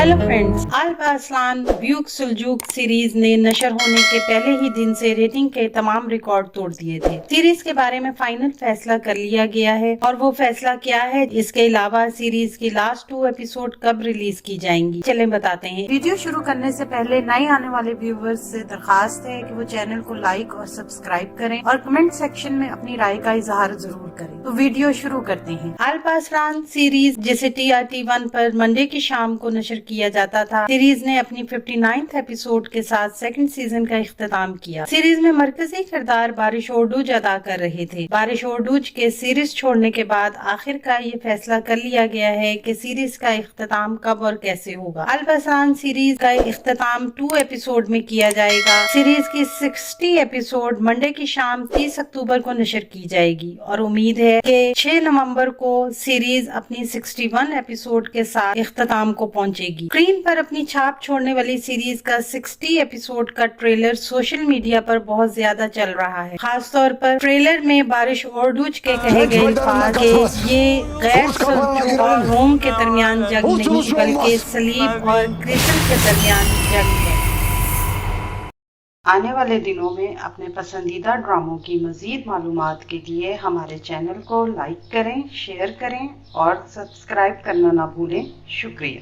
Hello friends, अल बासलान Buk सुलजूक series ने नशर होने के पहले ही दिन से रेटिंग के तमाम रिकॉर्ड तोड़ दिए थे। सीरीज के बारे में फाइनल फैसला कर लिया गया है और वो फैसला क्या है, इसके अलावा सीरीज की लास्ट 2 एपिसोड कब रिलीज की जाएंगी, चलें बताते हैं। वीडियो शुरू करने से पहले नए आने वाले व्यूवर्स से दरखास्त है कि वो चैनल को लाइक और सब्सक्राइब करें और कमेंट सेक्शन में अपनी राय का इजहार जरूर करें। तो वीडियो शुरू करते हैं। अल बासलान सीरीज जिसे TRT1 पर मंडे की शाम को नशर किया जाता था, सीरीज ने अपनी 59th एपिसोड के साथ सेकंड सीजन का इख्तिताम किया। सीरीज में मरकजी किरदार बारिश ओरडूज अदा कर रहे थे। बारिश ओरडूज के सीरीज छोड़ने के बाद आखिरकार ये फैसला कर लिया गया है कि सीरीज का इख्तिताम कब और कैसे होगा। अल बासलान सीरीज का इख्तिताम 2 एपिसोड में किया जाएगा। सीरीज की 60 एपिसोड मंडे की शाम 30 अक्टूबर को नशर की जाएगी और उम्मीद है कि 6 नवंबर को सीरीज अपनी 61 एपिसोड के साथ इख्तिताम को पहुंचेगी। स्क्रीन पर अपनी छाप छोड़ने वाली सीरीज का 60 एपिसोड का ट्रेलर सोशल मीडिया पर बहुत ज्यादा चल रहा है। खास तौर पर ट्रेलर में बारिश ओरडूज के कहे गए अल्फाज कि ये गैर सल्जूक और रोम के दरमियान जंग नहीं बल्कि सलीब और क्रिसल के दरमियान जंग है। आने वाले दिनों में अपने पसंदीदा ड्रामों की मजीद मालूमात के लिए हमारे चैनल को लाइक करें, शेयर करें और सब्सक्राइब करना ना भूलें। शुक्रिया।